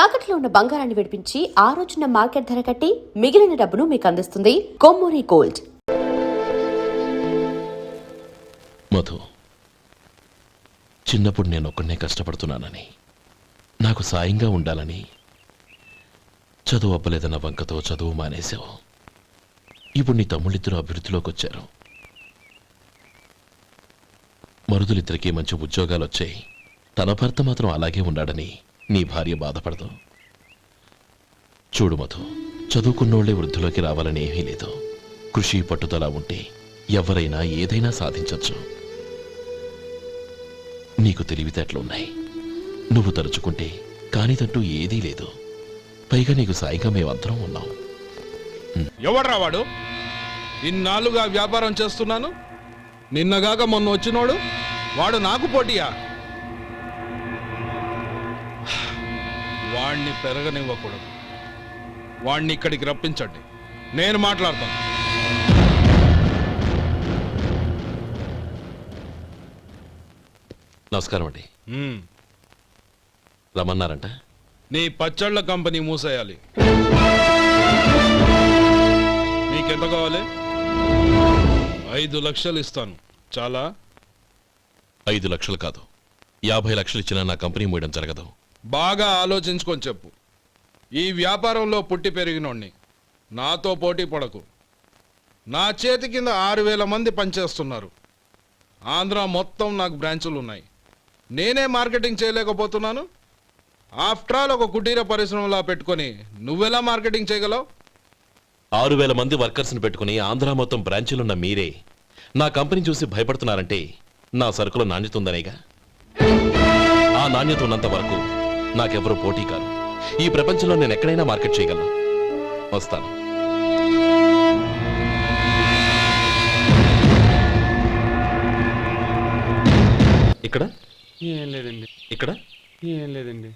తాకట్లో ఉన్న బంగారాన్ని విడిపించి ఆ రోజున మార్కెట్ ధర కట్టి మిగిలిన డబ్బును మీకు అందిస్తుంది కొమ్మూరి గోల్డ్. మధు, చిన్నప్పుడు నేను ఒక్కనే కష్టపడుతున్నానని, నాకు సాయంగా ఉండాలని చదువు అవ్వలేదన్న వంకతో చదువు మానేశావు. ఇప్పుడు నీ తమ్ముళ్ళిద్దరూ అభివృద్ధిలోకి వచ్చారు. మరుదులిద్దరికీ మంచి ఉద్యోగాలు వచ్చాయి. తన భర్త మాత్రం అలాగే ఉన్నాడని నీ భార్య బాధపడదు. చూడు మధు, చదువుకున్నోళ్లే వృద్ధిలోకి రావాలని ఏమీ లేదు. కృషి పట్టుదల ఉంటే ఎవరైనా ఏదైనా సాధించవచ్చు. నీకు తెలివితేటలున్నాయి. నువ్వు తలుచుకుంటే కానిదంటూ ఏదీ లేదు. పైగా నీకు సాయిగా మేమందరం ఉన్నాం. ఎవడ్రా వాడు? ఇన్నాళ్ళుగా వ్యాపారం చేస్తున్నాను, నిన్నగాక మొన్న వచ్చినోడు వాడు నాకు పోటీయా? వాణ్ణి పెరగనివ్వకూడదు. వాణ్ణి ఇక్కడికి రప్పించండి, నేను మాట్లాడతాను. నమస్కారం అండి. రమ్మన్నారంట? నీ పచ్చళ్ళ కంపెనీ మూసేయాలి. నీకెంత కావాలి? 5 లక్షలు ఇస్తాను. చాలా? 5 లక్షలు కాదు, 50 లక్షలు ఇచ్చినా నా కంపెనీ మూయడం జరగదు. బాగా ఆలోచించుకొని చెప్పు. ఈ వ్యాపారంలో పుట్టి పెరిగినోడ్ని, నాతో పోటీ పడకు. నా చేతి కింద 6,000 మంది పనిచేస్తున్నారు. ఆంధ్ర మొత్తం నాకు బ్రాంచులు ఉన్నాయి. నేనే మార్కెటింగ్ చేయలేకపోతున్నాను. ఆఫ్టర్ ఆల్ ఒక కుటీర పరిశ్రమలా పెట్టుకొని నువ్వెలా మార్కెటింగ్ చేయగలవు? 6,000 మంది వర్కర్స్ని పెట్టుకుని ఆంధ్ర మొత్తం బ్రాంచీలున్న మీరే నా కంపెనీ చూసి భయపడుతున్నారంటే నా సరుకులో నాణ్యత ఉందనేగా. ఆ నాణ్యత ఉన్నంత వరకు నాకెవరూ పోటీ కాదు. ఈ ప్రపంచంలో నేను ఎక్కడైనా మార్కెట్ చేయగలను. వస్తాను. ఇక్కడ ఏం లేదండి. ఇక్కడ ఏం లేదండి.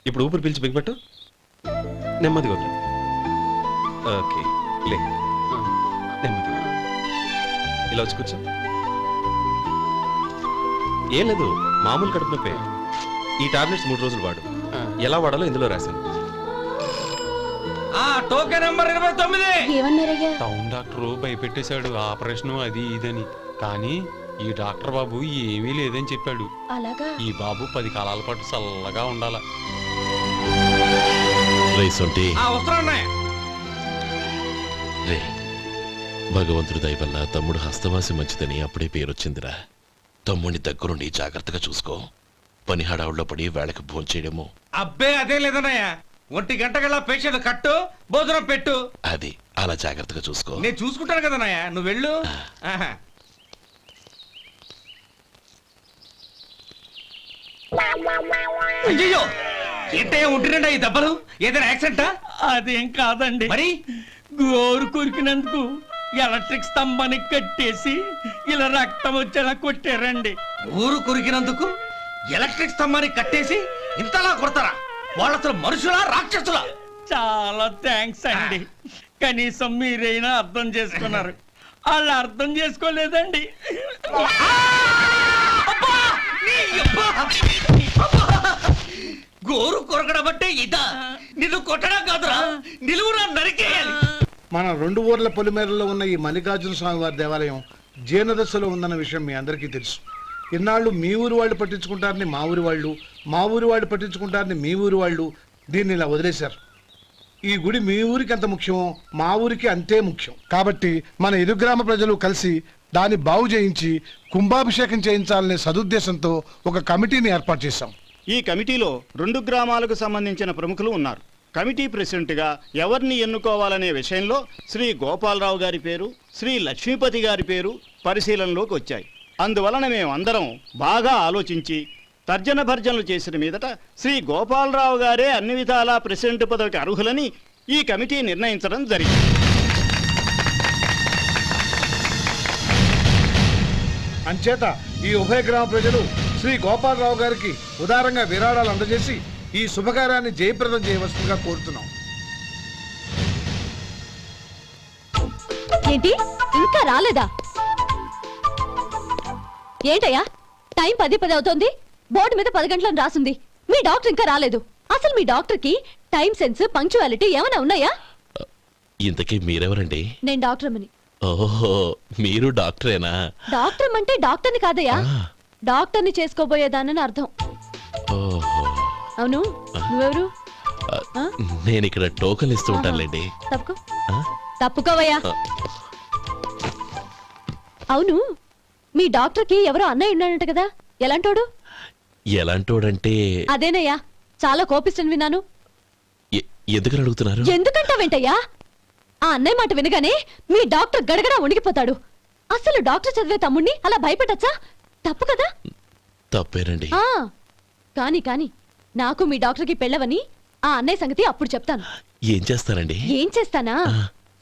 ఇప్పుడు ఊపిరి పీల్చి బిగ్బట్టు, నెమ్మదిగా వద్దు. ఓకే, లే, నెమ్మదిగా ఇలా వచ్చి కూర్చో. ఏం లేదు, మామూలు కడుపు నొప్పే. ఈ టాబ్లెట్స్ 3 రోజులు వాడు. ఎలా వాడాలో ఇందులో రాశాను. Token number 29. టౌన్ డాక్టర్ భయపెట్టేశాడు, ఆపరేషన్ అది ఇదని. కానీ ఈ డాక్టర్ బాబు ఏమీ లేదని చెప్పాడు. ఈ బాబు 10 కాలాల పాటు చల్లగా ఉండాల. భగవంతుడి దయ వల్ల తమ్ముడు హస్తవాసి మంచిదని అప్పుడే పేరొచ్చిందిరా. తమ్ముడిని దగ్గరుండి జాగ్రత్తగా చూసుకో. పని హడావుల్లో పడి వేళకి భోంచేయడము. అబ్బే అదే లేదన్నయ్య. 1 గంటకల్లా పేషెంట్ కట్టు, భోజనం పెట్టు. అది అలా జాగ్రత్తగా చూసుకో. నేను చూసుకుంటాను కదన్నయ్య, నువ్వు వెళ్ళు. అయ్యో, ఏంటయ్యా ఉంటున్నా ఈ దెబ్బలు? ఏదైనా యాక్సిడెంటా? అదేం కాదండి, మరి గోరు కొరికినందుకు ఎలక్ట్రిక్ స్తంభానికి కట్టేసి ఇలా రక్తం వచ్చేలా కొట్టారండి. ఊరు కొరికినందుకు ఎలక్ట్రిక్ స్తంభానికి కట్టేసి ఇంతలా కొడతారా? వాళ్ళ అసలు మనుషులా, రాక్షసులా? చాలా థ్యాంక్స్ అండి. కనీసం మీరైనా అర్థం చేసుకున్నారు. వాళ్ళు అర్థం చేసుకోలేదండి. గోరు కొరకడం అంటే ఇదా? నిన్ను కొట్టడం కాదురా, నిలువురా నరికేయాలి. మన 2 ఊర్ల పొలిమేరలో ఉన్న ఈ మల్లికార్జున స్వామి వారి దేవాలయం జీర్ణదశలో ఉందన్న విషయం మీ అందరికీ తెలుసు. ఇన్నాళ్ళు మీ ఊరు వాళ్ళు పట్టించుకుంటారని మా ఊరి వాళ్ళు, మా ఊరి వాళ్ళు పట్టించుకుంటారని మీ ఊరి వాళ్ళు దీన్ని ఇలా వదిలేశారు. ఈ గుడి మీ ఊరికి ఎంత ముఖ్యమో మా ఊరికి అంతే ముఖ్యం. కాబట్టి మన ఇరు గ్రామ ప్రజలు కలిసి దాన్ని బాగు చేయించి కుంభాభిషేకం చేయించాలనే సదుద్దేశంతో ఒక కమిటీని ఏర్పాటు చేశాం. ఈ కమిటీలో 2 గ్రామాలకు సంబంధించిన ప్రముఖులు ఉన్నారు. కమిటీ ప్రెసిడెంట్గా ఎవరిని ఎన్నుకోవాలనే విషయంలో శ్రీ గోపాలరావు గారి పేరు, శ్రీ లక్ష్మీపతి గారి పేరు పరిశీలనలోకి వచ్చాయి. అందువలన మేమందరం బాగా ఆలోచించి తర్జన భర్జనలు చేసిన మీదట శ్రీ గోపాలరావు గారే అన్ని విధాలా ప్రెసిడెంట్ పదవికి అర్హులని ఈ కమిటీ నిర్ణయించడం జరిగింది. అంచేత ఈ ఉభయ గ్రామ ప్రజలు శ్రీ గోపాలరావు గారికి ఉదారంగా విరాళాలు అందజేసి ఈ శుభకార్యాన్ని జయప్రదం చేయవలసిందిగా కోరుతున్నాం. ఏంటి ఇంకా రాలేదా? ఏంటయ్యా టైం 10:10 అవుతోంది. బోర్డు మీద 10 గంటలను రాసింది. మీ డాక్టర్ ఇంకా రాలేదు. అసలు మీ డాక్టర్ కి టైం సెన్స్, పంక్చువాలిటీ ఏమైనా ఉన్నాయా? ఇంతకీ మీరెవరండి? నేను డాక్టర్ అమ్మని. ఓహో, మీరు డాక్టరేనా? డాక్టర్ అంటే డాక్టర్ని కాదయ్యా, డాక్టర్ని చేసుకోబోయేదానని అర్థం. ఓహో, అవును, నువ్వెవరు? నేను ఇక్కడ టోకన్ ఇస్తూ ఉంటానులేండి. తప్పుకో, ఆ? తప్పుకోవయ్యా. అవును, మీ డాక్టర్ కి ఎవరో అన్నయ్య ఉన్నాడంట కదా, ఎలాంటోడు? ఎలాంటోడంటే అదేనయ్యా, చాలా కోపిస్తని విన్నాను. ఎందుకని అడుగుతున్నారు? ఎందుకంటావేంటయ్యా? ఆ అన్నయ్య మాట వినగానే మీ డాక్టర్ గడగడా ఉణిగిపోతాడు. అసలు డాక్టర్ చదివే తమ్ముణ్ణి అలా భయపెట్టచ్చా? తప్పు కదా? తప్పేనండి. కాని కాని నాకు మీ డాక్టర్కి పెళ్ళవని ఆ అన్నయ్య సంగతి అప్పుడు చెప్తాను. ఏం చేస్తారండి? ఏం చేస్తానా,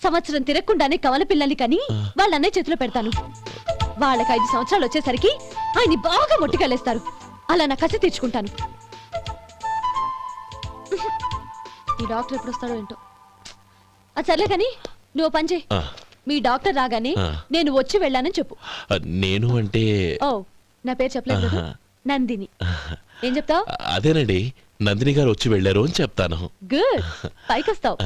సంవత్సరం తిరగకుండానే కవల పిల్లల్ని కని వాళ్ళ అన్నయ్య చేతిలో పెడతాను. వాళ్ళకి 5 సంవత్సరాలు వచ్చేసరికి ఆయన్ని బాగా మొట్టికెళ్ళేస్తారు. అలా నా కసి తీర్చుకుంటాను. ఈ డాక్టర్ ఎప్పుడు వస్తాడో ఏంటో. అది సర్లే కానీ నువ్వు పని చేయి. మీ డాక్టర్ రాగానే నేను వచ్చి వెళ్ళానని చెప్పు. నేను అంటే ఓ, నా పేరు చెప్పలేదు కదా, నందిని. ఏం చెప్తావు? అదేనండి, నందిని గారు వచ్చి వెళ్ళారు అని చెప్తాను. గుడ్, పైకొస్తావు.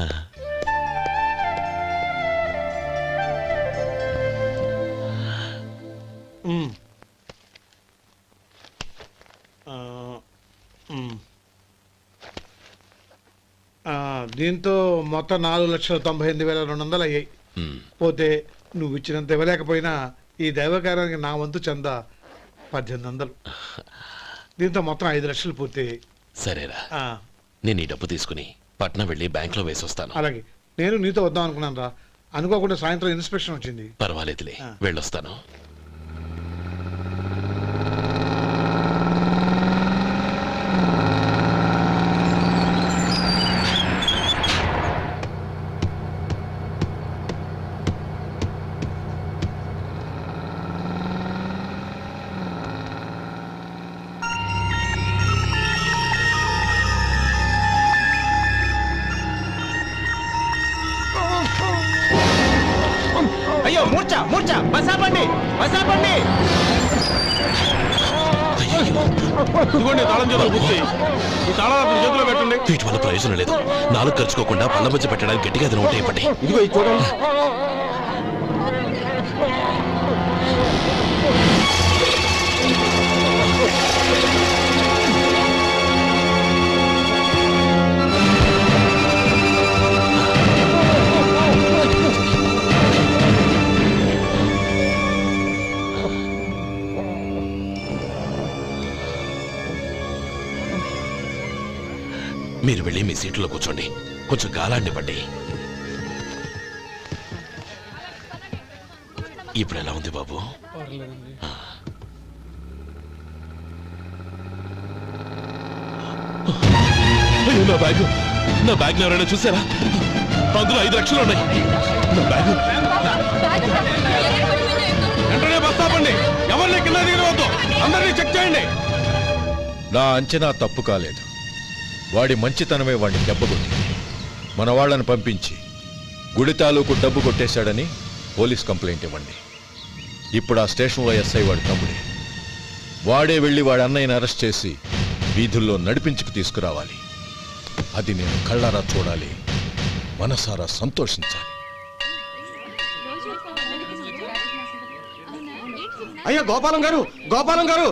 దీంతో మొత్తం 4,98,200 అయ్యాయి. పోతే నువ్వు ఇచ్చినంత ఇవ్వలేకపోయినా ఈ దైవకార్యానికి నా వంతు చందా 1800. దీంతో మొత్తం 5 లక్షలు పూర్తయ్యాయి. సరేరా, నేను ఈ డబ్బు తీసుకుని పట్నం వెళ్ళి బ్యాంక్ లో వేసొస్తాను. అలాగే, నేను నీతో వద్దాం అనుకున్నాను రా, అనుకోకుండా సాయంత్రం ఇన్స్పెక్షన్ వచ్చింది. పర్వాలేదులే, వెళ్ళొస్తాను. అయ్యో, మూర్ఛ మూర్ఛ, బసాపండి బసాపండి. ఇదిగోండి తాళం చేతులు పూర్తి. ఈ తాళాలు చేతిలో పెట్టండి. వీటి వల్ల ప్రయోజనం లేదు. 4 ఖర్చుకోకుండా పళ్ళ మధ్య పెట్టడానికి గట్టిగా అది నోట్ అయిపోయి. ఇదిగో ఇది చూడండి. మీరు వెళ్ళి మీ సీట్లో కూర్చోండి, కొంచెం గాలాండి పడ్డి. ఇప్పుడు ఎలా ఉంది బాబు? అయ్యో, నా బ్యాగ్ ఎవరైనా చూసారా? అందులో 5 లక్షలు ఉన్నాయి. నా బ్యాగ్ వెంటనే బస్తాపండి. ఎవరిని కింద దిగవద్దు, అందరినీ చెక్ చేయండి. నా అంచనా తప్పు కాలేదు. వాడి మంచితనమే వాడిని దెబ్బకొట్టింది. మన వాళ్ళని పంపించి గుడి తాలూకు డబ్బు కొట్టేశాడని పోలీస్ కంప్లైంట్ ఇవ్వండి. ఇప్పుడు ఆ స్టేషన్లో ఎస్ఐ వాడి తమ్ముడే. వాడే వెళ్ళి వాడి అన్నయ్యని అరెస్ట్ చేసి వీధుల్లో నడిపించుకు తీసుకురావాలి. అది నేను కళ్ళారా చూడాలి, మనసారా సంతోషించాలి. అయ్యో గోపాలం గారు, గోపాలం గారు,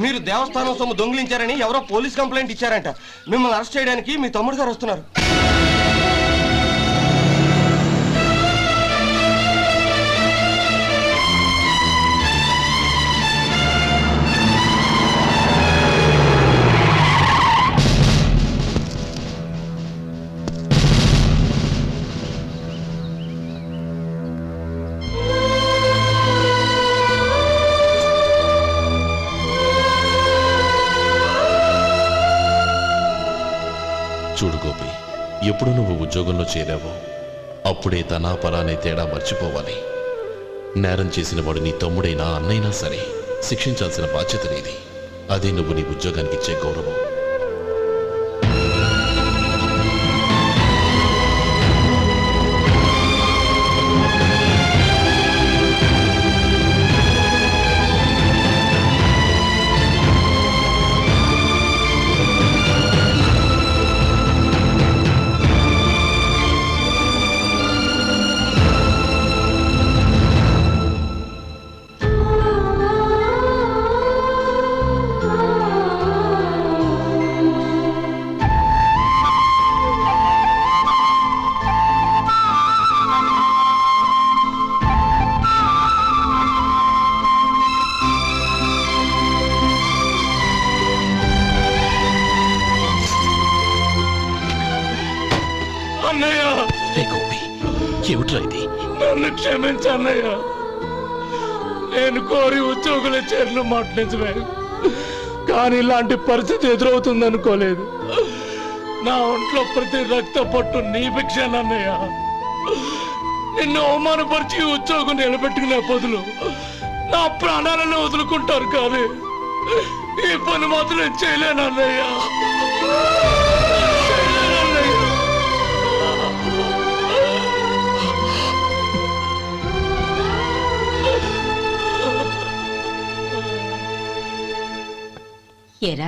మీరు దేవస్థానం సొమ్ము దొంగిలించారని ఎవరో పోలీస్ కంప్లైంట్ ఇచ్చారంట. మిమ్మల్ని అరెస్ట్ చేయడానికి మీ తమ్ముడు గారు వస్తున్నారు. చూడు గోపి, ఎప్పుడు నువ్వు ఉద్యోగంలో చేరావో అప్పుడే తనా పరానే తేడా మర్చిపోవాలి. నేరం చేసిన వాడు నీ తమ్ముడైనా అన్నైనా సరే శిక్షించాల్సిన బాధ్యత నీది. అదే నువ్వు నీ ఉద్యోగానికి ఇచ్చే గౌరవం. ఏమిట్రా ఇది? నన్ను క్షమించన్నయ్య. నేను కోరి ఉద్యోగుల చేరిన మాట నిజమే, కానీ ఇలాంటి పరిస్థితి ఎదురవుతుంది అనుకోలేదు. నా ఒంట్లో ప్రతి రక్త పట్టు నీ భిక్షానన్నయ్య. నిన్ను అవమానపరిచి ఉద్యోగం నిలబెట్టుకునే బదులు నా ప్రాణాలను వదులుకుంటారు, కానీ ఈ పని మాత్రం నేను చేయలేనన్నయ్య. ఏరా,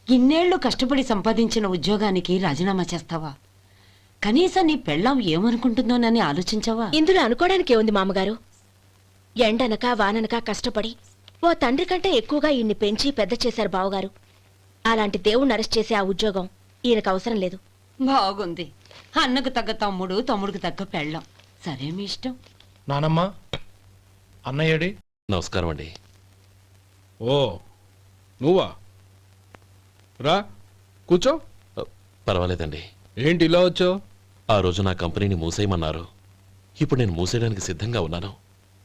ఇన్నేళ్లు కష్టపడి సంపాదించిన ఉద్యోగానికి రాజీనామా చేస్తావా? కనీసం నీ పెళ్ళాం ఏమనుకుంటుందోనని ఆలోచించావా? ఇందులో అనుకోవడానికి ఏముంది మామగారు? ఎండనక వాననక కష్టపడి ఓ తండ్రి కంటే ఎక్కువగా ఈయన్ని పెంచి పెద్ద చేశారు బావగారు. అలాంటి దేవుణ్ణి అరెస్ట్ చేసే ఆ ఉద్యోగం ఈయనకు అవసరం లేదు. బాగుంది. అన్నకు తగ్గ తమ్ముడు, తమ్ముడికి తగ్గ పెళ్ళాం. సరే, మీ ఇష్టం. నానమ్మ, అన్నయ్యడి. నమస్కారం అండి. ఓ నువ్వా? రా కూర్చో. పర్వాలేదండి. ఏంటి ఇలా వచ్చావు? ఆ రోజు నా కంపెనీని మూసేయమన్నారు. ఇప్పుడు నేను మూసేయడానికి సిద్ధంగా ఉన్నాను.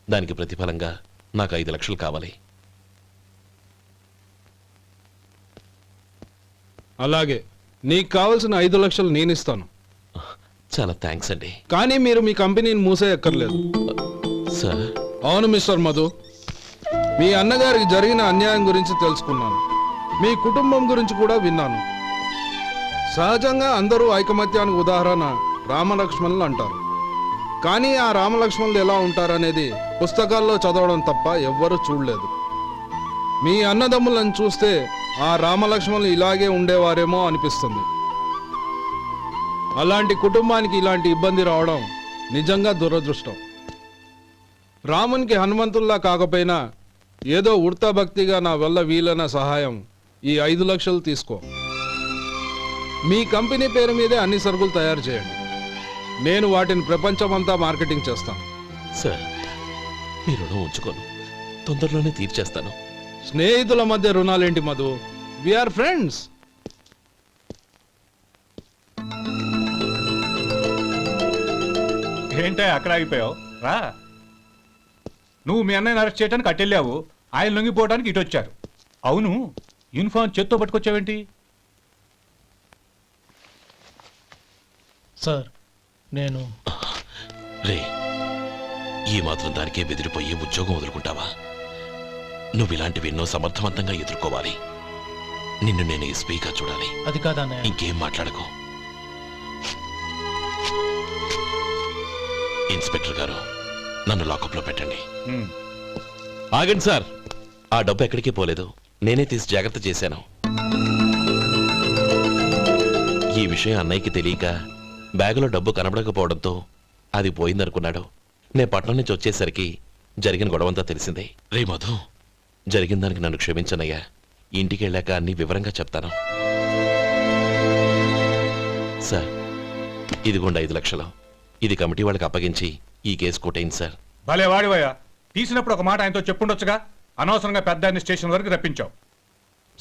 దానికి ప్రతిఫలంగా నాకు 5 లక్షలు కావాలి. అలాగే, నీకు కావలసిన 5 లక్షలు నేను ఇస్తాను. చాలా థ్యాంక్స్ అండి. కానీ మీరు మీ కంపెనీని మూసేయక్కర్లేదు. సార్, అవును మిస్టర్ మధు, మీ అన్నగారికి జరిగిన అన్యాయం గురించి తెలుసుకున్నాను. మీ కుటుంబం గురించి కూడా విన్నాను. సహజంగా అందరూ ఐకమత్యానికి ఉదాహరణ రామలక్ష్మణులు అంటారు. కానీ ఆ రామలక్ష్మణులు ఎలా ఉంటారనేది పుస్తకాల్లో చదవడం తప్ప ఎవ్వరూ చూడలేదు. మీ అన్నదమ్ములను చూస్తే ఆ రామలక్ష్మణులు ఇలాగే ఉండేవారేమో అనిపిస్తుంది. అలాంటి కుటుంబానికి ఇలాంటి ఇబ్బంది రావడం నిజంగా దురదృష్టం. రామునికి హనుమంతుల్లా కాకపోయినా ఏదో ఉడతా భక్తిగా నా వల్ల వీలైన సహాయం ఈ 5 లక్షలు తీసుకో. మీ కంపెనీ పేరు మీదే అన్ని సరుకులు తయారు చేయండి. నేను వాటిని ప్రపంచమంతా మార్కెటింగ్ చేస్తాను. సార్, మీ రుణం ఉంచుకోను. తొందరలోనే తీర్చేస్తాను. స్నేహితుల మధ్య రుణాలేంటి మధు? We are friends. ఏంటే అక్కడ ఆగిపోయావు? రా. నువ్వు మీ అన్నయ్యని అరెస్ట్ చేయడానికి అట్టెళ్ళావు, ఆయన లొంగిపోవడానికి ఇటు వచ్చారు. అవును, యూనిఫామ్ చేత్తో పట్టుకొచ్చావేంటి? సార్, నేను రే, ఈ మాత్రం దానికే బెదిరిపోయి ఉద్యోగం వదులుకుంటావా? నువ్వు ఇలాంటివి ఎన్నో సమర్థవంతంగా ఎదుర్కోవాలి. నిన్ను నేను ఎస్పీగా చూడాలి. అది కాదన్నయ్య. ఇంకేం మాట్లాడకు. ఇన్స్పెక్టర్ గారు, నన్ను లాకప్లో పెట్టండి. ఆగండి సార్, ఆ డబ్బు ఎక్కడికి పోలేదు. నేనే తీసి జాగ్రత్త చేశాను. ఈ విషయం అన్నయ్యకి తెలియక బ్యాగులో డబ్బు కనబడకపోవడంతో అది పోయిందనుకున్నాడు. నేను పట్నం నుంచి వచ్చేసరికి జరిగిన గొడవంతా తెలిసిందే. రే మధు, జరిగిన దానికి నన్ను క్షమించనయ్యా. ఇంటికి వెళ్ళాక అన్ని వివరంగా చెప్తాను. సార్, ఇదిగోండి 5 లక్షలు. ఇది కమిటీ వాళ్ళకి అప్పగించి ఈ కేసు కొట్టేయండి సార్. భలే వాడివయ్యా, తీసినప్పుడు ఒక మాట ఆయనతో చెప్పుండొచ్చుగా. అనవసరంగా పెద్ద ఆయన స్టేషన్ వరకు రప్పించావు.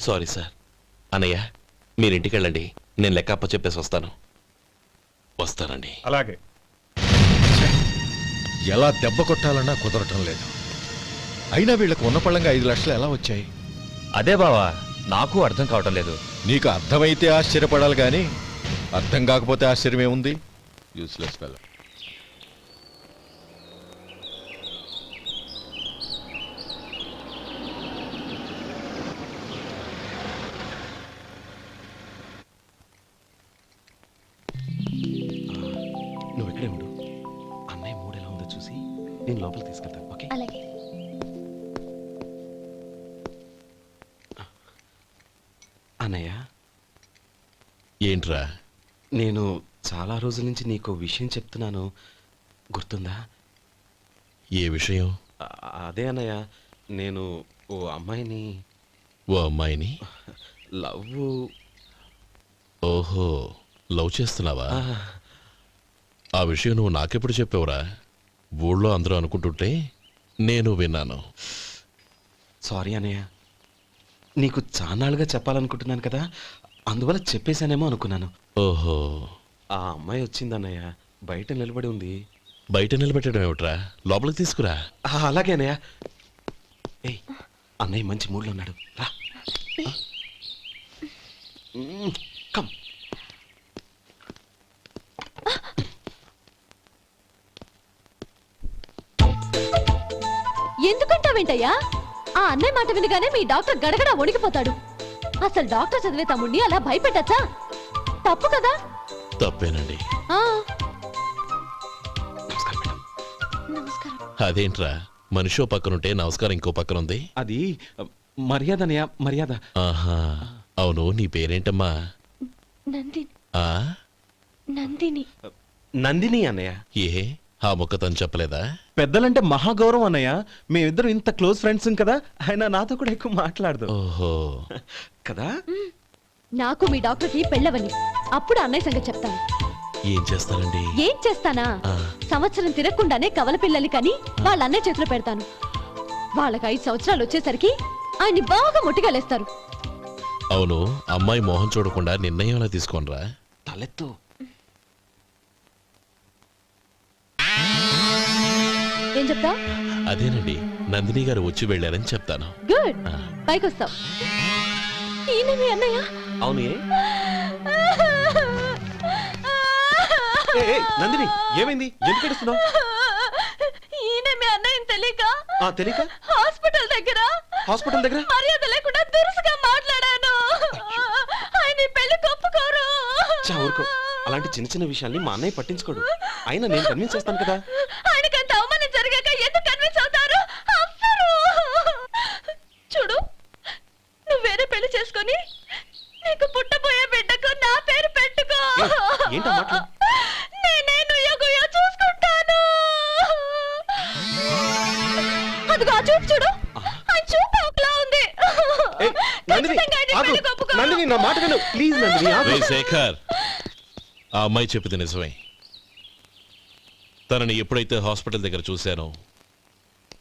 Sorry sir. అన్నయ్య, మీరు ఇంటికి వెళ్ళండి. నేను లెక్క అప్ప చెప్పేసి వస్తానండి. అలాగే. ఎలా దెబ్బ కొట్టాలన్నా కుదరటం లేదు. అయినా వీళ్ళకు ఉన్న పళ్ళంగా 5 లక్షలు ఎలా వచ్చాయి? అదే బావా, నాకు అర్థం కావటం లేదు. నీకు అర్థమైతే ఆశ్చర్యపడాలి కానీ అర్థం కాకపోతే ఆశ్చర్యమేముంది? Useless fellow. నువ్వు ఇక్కడే ఉండు. అన్నయ్య మూడు ఎలా ఉందో చూసి నేను లోపలికి తీసుకెళ్తాను. ఓకే? అలాగే. అన్నయ్య, ఏంట్రా? నేను చాలా రోజుల నుంచి నీకు విషయం చెప్తున్నాను, గుర్తుందా? ఏ విషయం? అదే అన్నయ్య, నేను ఓ అమ్మాయిని లవ్. ఓహో, లవ్ చేస్తున్నావా? ఆ విషయం నువ్వు నాకెప్పుడు చెప్పావురా? ఊళ్ళో అందరూ అనుకుంటుంటే నేను విన్నాను. సారీ అన్నయ్య, నీకు చాన్నాళ్ళుగా చెప్పాలనుకుంటున్నాను కదా, అందువల్ల చెప్పేశానేమో అనుకున్నాను. ఓహో, ఆ అమ్మాయి వచ్చిందన్నయ్య, బయట నిలబడి ఉంది. బయట నిలబెట్టడం ఏమిట్రా, లోపలికి తీసుకురా. అలాగే అన్నయ్య. ఏయ్, అన్నయ్య మంచి మూడ్లో ఉన్నాడు, రా. కమ్. ఎందుకంటావేంటయ్యా? ఆ అన్నయ్య మాట వినగానే మీ డాక్టర్ గడగడ వణికిపోతాడు. అసలు డాక్టర్ చదివే తమ్ముడిని అలా భయపెట్టచ్చా? తప్పు కదా. తప్పేనండి. ఆ, నమస్కారం మేడం. నమస్కారం. అదేంట్రా, మనిషో పక్కనుంటే నమస్కారం ఇంకో పక్కన ఉంది. అది మర్యాద అన్నయ్య, మర్యాద. ఆహా, అవును, నీ పేరేంటమ్మా? నందిని. ఆ నందిని. నందిని అన్నయ్య. ఏ, ఆ మొక్క తను చెప్పలేదా? పెద్దలంటే మహాగౌరవం అన్నయ్య. మేమిద్దరం ఇంత క్లోజ్ ఫ్రెండ్స్ కదా, ఆయన నాతో కూడా ఎక్కువ మాట్లాడదు. ఓహో, కదా. నాకు మీ డాక్టర్కి పెళ్ళవని, అప్పుడు అన్నయ్య సంగతి చెప్తాను. ఏం చేస్తారండి? ఏం చేస్తానా? సంవత్సరం తిరగకుండానే కవల పిల్లల్ని కని వాళ్ళ అన్నయ్య చేతిలో పెడతాను. వాళ్ళకి 5 సంవత్సరాలు వచ్చేసరికి ఆయన్ని బాగా ముట్టిగలేస్తారు. అవును, అమ్మాయి మోహం చూడకుండా నిర్ణయం ఎలా తీసుకోనరా? తలెత్తు. ఏం చెప్తా? అదేనండి, నందిని గారు వచ్చి వెళ్ళారని చెప్తాను. గుడ్, పైకొస్తావు. ఈయన మీ అన్నయ్య? అవును. నందిని, ఏమైంది? ఎందుకు ఏడుస్తున్నావు? ఈయన మీ అన్నయ్యని తెలియక తెలియక హాస్పిటల్ దగ్గర మర్యాద లేకుండా దురుసుగా మాట్లాడాను. ఆయన ఈ పెళ్లి ఒప్పుకోరు. ఊరుకో, అలాంటి చిన్న చిన్న విషయాల్ని మా అన్నయ్య పట్టించుకోడు. అయినా నేను కన్విన్స్ చేస్తాను కదా. ఆయనకంత అవమానం జరిగాక ఎందుకు కన్విన్స్ అవుతారు? అవ్వరు. చూడు, నువ్వు వేరే పెళ్లి చేసుకొని నీకు పుట్టబోయే బిడ్డకు నా పేరు పెట్టుకో. ఏంటో మాట్లాడు. నేనే నుయ్యో చూసుకుంటాను. అదిగో ఆ చూపు చూడు, ఆ చూపు ఒకలా ఉంది. ఖచ్చితంగా ఆయన పెళ్లికి ఒప్పుకోరు. నందిని, నా మాట విను ప్లీజ్. నందిని, రేయ్ శేఖర్, ఆ అమ్మాయి చెప్పింది నిజమే. తనని ఎప్పుడైతే హాస్పిటల్ దగ్గర చూశానో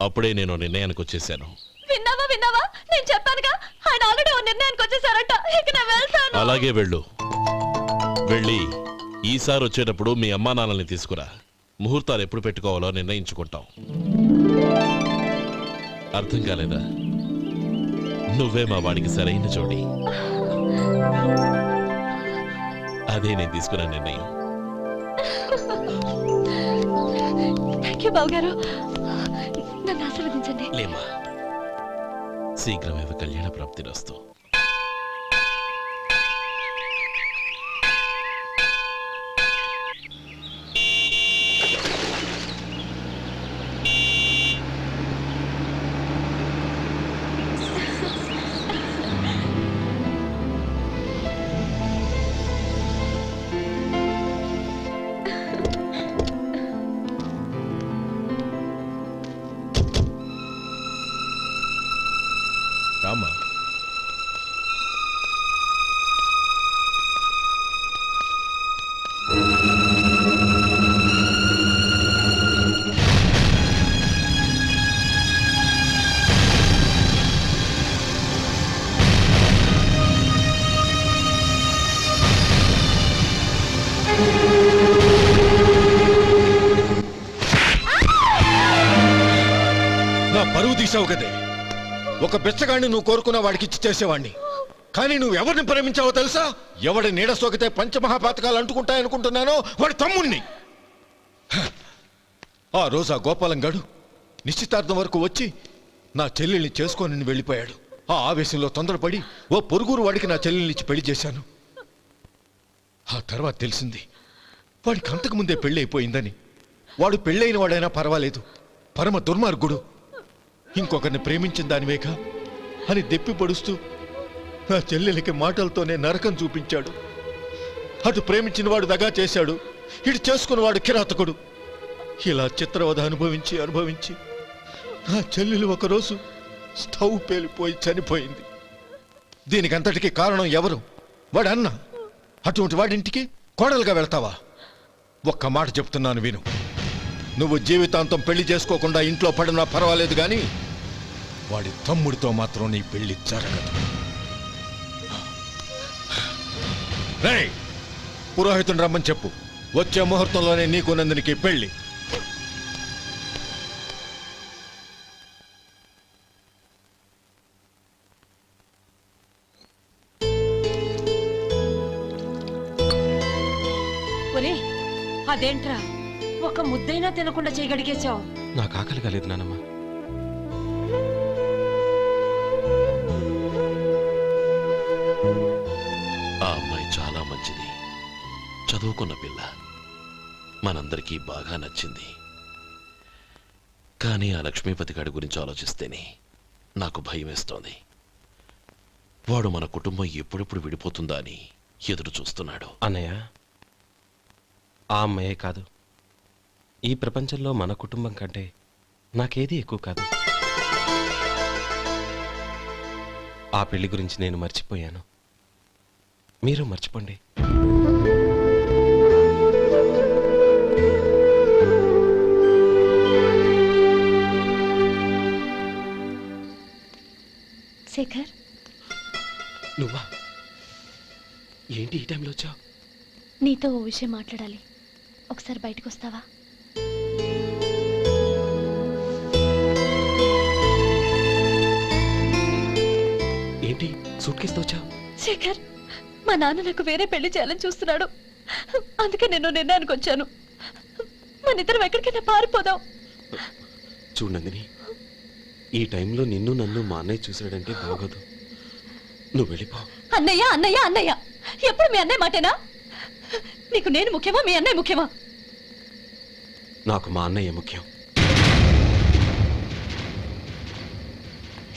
అప్పుడే నేను నిర్ణయానికి వచ్చేసాను. విన్నావా? నేను చెప్పానుగా, ఆయన ఆల్రెడీ ఓ నిర్ణయానికి వచ్చేసారట. ఇక నేను వెళ్తాను. అలాగే వెళ్ళు. వెళ్ళి ఈసారి వచ్చేటప్పుడు మీ అమ్మా నాన్నల్ని తీసుకురా. ముహూర్తాలు ఎప్పుడు పెట్టుకోవాలో నిర్ణయించుకుంటాం. అర్థం కాలేదా? నువ్వే మా వాడికి సరైన జోడి. అదే నేను తీసుకున్న నిర్ణయం. థాంక్యూ బావగారు, నన్ను ఆశీర్వదించండి. లేమ్మా, శీఘ్రమేవ కళ్యాణ ప్రాప్తిరస్తు. రామా, నా పరువు తీసావు కదే. ఒక బెచ్చగాడిని నువ్వు కోరుకున్న వాడికి ఇచ్చి చేసేవాడిని. కానీ నువ్వు ఎవరిని ప్రేమించావో తెలుసా? ఎవడి నీడ సోకితే పంచమహాపాతకాలు అంటుకుంటాయనుకుంటున్నానో వాడి తమ్ముణ్ణి. ఆ రోజు ఆ గోపాలం గాడు నిశ్చితార్థం వరకు వచ్చి నా చెల్లెల్ని చేసుకొని వెళ్ళిపోయాడు. ఆ ఆవేశంలో తొందరపడి ఓ పొరుగురు వాడికి నా చెల్లెల్నిచ్చి పెళ్లి చేశాను. ఆ తర్వాత తెలిసింది వాడికి అంతకుముందే పెళ్లి అయిపోయిందని. వాడు పెళ్ళైన వాడైనా పర్వాలేదు, పరమ దుర్మార్గుడు. ఇంకొకరిని ప్రేమించిన దానివేగా అని దెప్పి పడుస్తూ నా చెల్లెలకి మాటలతోనే నరకం చూపించాడు. అటు ప్రేమించిన వాడు దగా చేశాడు, ఇటు చేసుకున్నవాడు కిరాతకుడు. ఇలా చిత్రవధ అనుభవించి నా చెల్లెలు ఒకరోజు స్టవ్ పేలిపోయి చనిపోయింది. దీనికంతటికి కారణం ఎవరు? వాడు అన్న. అటువంటి వాడింటికి కోడలుగా వెళ్తావా? ఒక్క మాట చెప్తున్నాను విను. నువ్వు జీవితాంతం పెళ్లి చేసుకోకుండా ఇంట్లో పడినా పర్వాలేదు, కానీ వాడి తమ్ముడితో మాత్రం నీ పెళ్లి జరగదు. రేయ్, పురోహితుని రమ్మని చెప్పు. వచ్చే ముహూర్తంలోనే నీకు నందినికి పెళ్లి. ఒరే అదేంట్రా ఒక ముద్దైనా తినకుండా చేయగలిగేశావు. నాకు ఆకలి కాలేదు నానమ్మ. ఆ అమ్మాయి చాలా మంచిది, చదువుకున్న పిల్ల, మనందరికీ బాగా నచ్చింది. కానీ ఆ లక్ష్మీపతి గారి గురించి ఆలోచిస్తేనే నాకు భయం వేస్తోంది. వాడు మన కుటుంబం ఎప్పుడెప్పుడు విడిపోతుందా అని ఎదురు చూస్తున్నాడు. అన్నయ్య, ఆ అమ్మాయే కాదు, ఈ ప్రపంచంలో మన కుటుంబం కంటే నాకేది ఎక్కువ కాదు. ఆ పెళ్లి గురించి నేను మర్చిపోయాను, మీరు మర్చిపోండి. శేఖర్, నువ్వా? ఏంటి ఈ టైంలో వచ్చావు? నీతో ఓ విషయం మాట్లాడాలి. ఒకసారి బయటకు వస్తావా? ఏంటి సూట్ కేసుతో వచ్చావు? శేఖర్, మా నాన్న నాకు వేరే పెళ్లి చేయాలని చూస్తున్నాడు. అందుకే నేను నిర్ణయానికి వచ్చాను. మన ఇద్దరం ఎక్కడికైనా పారిపోదాం. చూడండి, ఈ టైంలో నిన్ను నన్ను మా అన్నయ్య చూసాడంటే బాగోదు. నువ్వు వెళ్ళిపో. అన్నయ్య అన్నయ్య అన్నయ్య, ఎప్పుడు మీ అన్నయ్య మాటేనా? నీకు నేను ముఖ్యమా, మీ అన్నయ్య ముఖ్యమా? నాకు మా అన్నయ్య ముఖ్యం.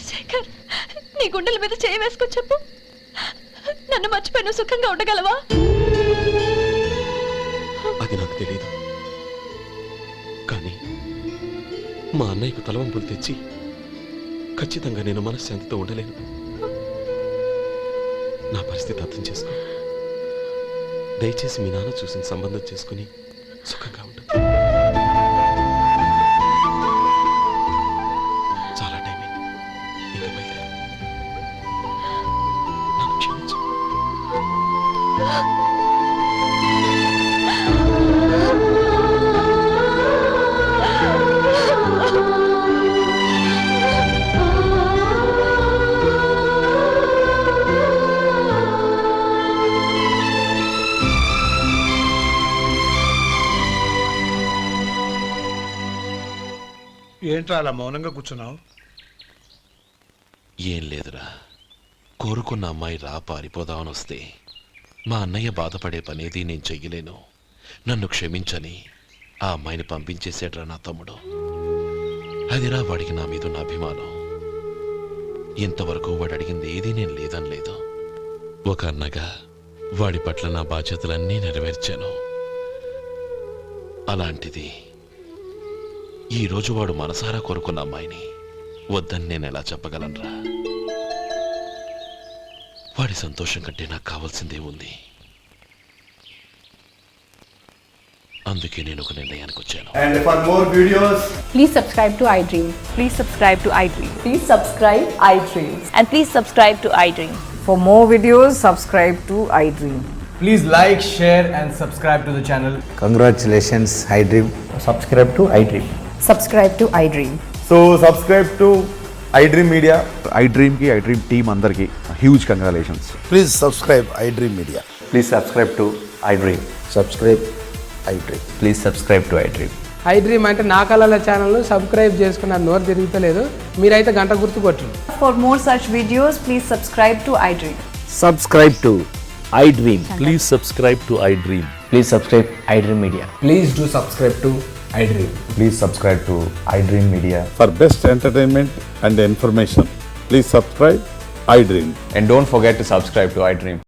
శేఖర్, నీ గుండెల మీద చేయి వేసుకొని చెప్పు, నన్ను మర్చిపోయి నువ్వు సుఖంగా ఉండగలవా? అది నాకు తెలియదు, కానీ మా అన్నయ్యకు తలవంపులు తెచ్చి ఖచ్చితంగా నేను మనశ్శాంతితో ఉండలేను. నా పరిస్థితి అర్థం చేసుకో. దయచేసి మీ నాన్న చూసిన సంబంధం చేసుకుని సుఖంగా ఉండు. చాలా టైం అయింది, ఇంకా బయలుదేరు. నన్ను క్షమించు. ఏంట్రా అలా మౌనంగా కూర్చున్నావు? ఏం లేదురా, కోరుకున్న అమ్మాయి రా పారిపోదామని వస్తే మా అన్నయ్య బాధపడే పనేది నేను చెయ్యలేను, నన్ను క్షమించని ఆ అమ్మాయిని పంపించేసాడ్రా నా తమ్ముడు. అదిరా వాడికి నా మీద ఉన్న అభిమానం. ఇంతవరకు వాడు అడిగింది ఏదీ నేను లేదని లేదు. ఒక అన్నగా వాడి పట్ల నా బాధ్యతలన్నీ నెరవేర్చాను. అలాంటిది ఈరోజు వాడు మనసారా కోరుకున్న అమ్మాయిని వద్దని నేను ఎలా చెప్పగలనురా? వాడి సంతోషం కంటే నాకు కావాల్సిందే ఉంది. అందుకే నేను ఒక నిర్ణయానికి వచ్చాను. And for more videos, please subscribe to iDream. Please subscribe to iDream. Please subscribe iDream. And please subscribe to iDream. For more videos, subscribe to iDream. please like, share and subscribe to the channel. Congratulations, iDream. Subscribe to iDream. Subscribe to iDream. So subscribe to iDream Media. iDream ki iDream team andarki huge congratulations. Please subscribe iDream Media. Please subscribe to iDream. Subscribe iDream. Please subscribe to iDream. iDream అంటే నా కళల channel subscribe చేసుకున్న నోరు తిరుగుతలేదు. మీరైతే గంట గుర్తు కొట్టండి. For more such videos, please subscribe to iDream. Subscribe to iDream. Please subscribe to iDream. Please subscribe iDream Media. Please do subscribe to iDream. Please subscribe to iDream Media. For best entertainment and information, please subscribe iDream. And don't forget to subscribe to iDream.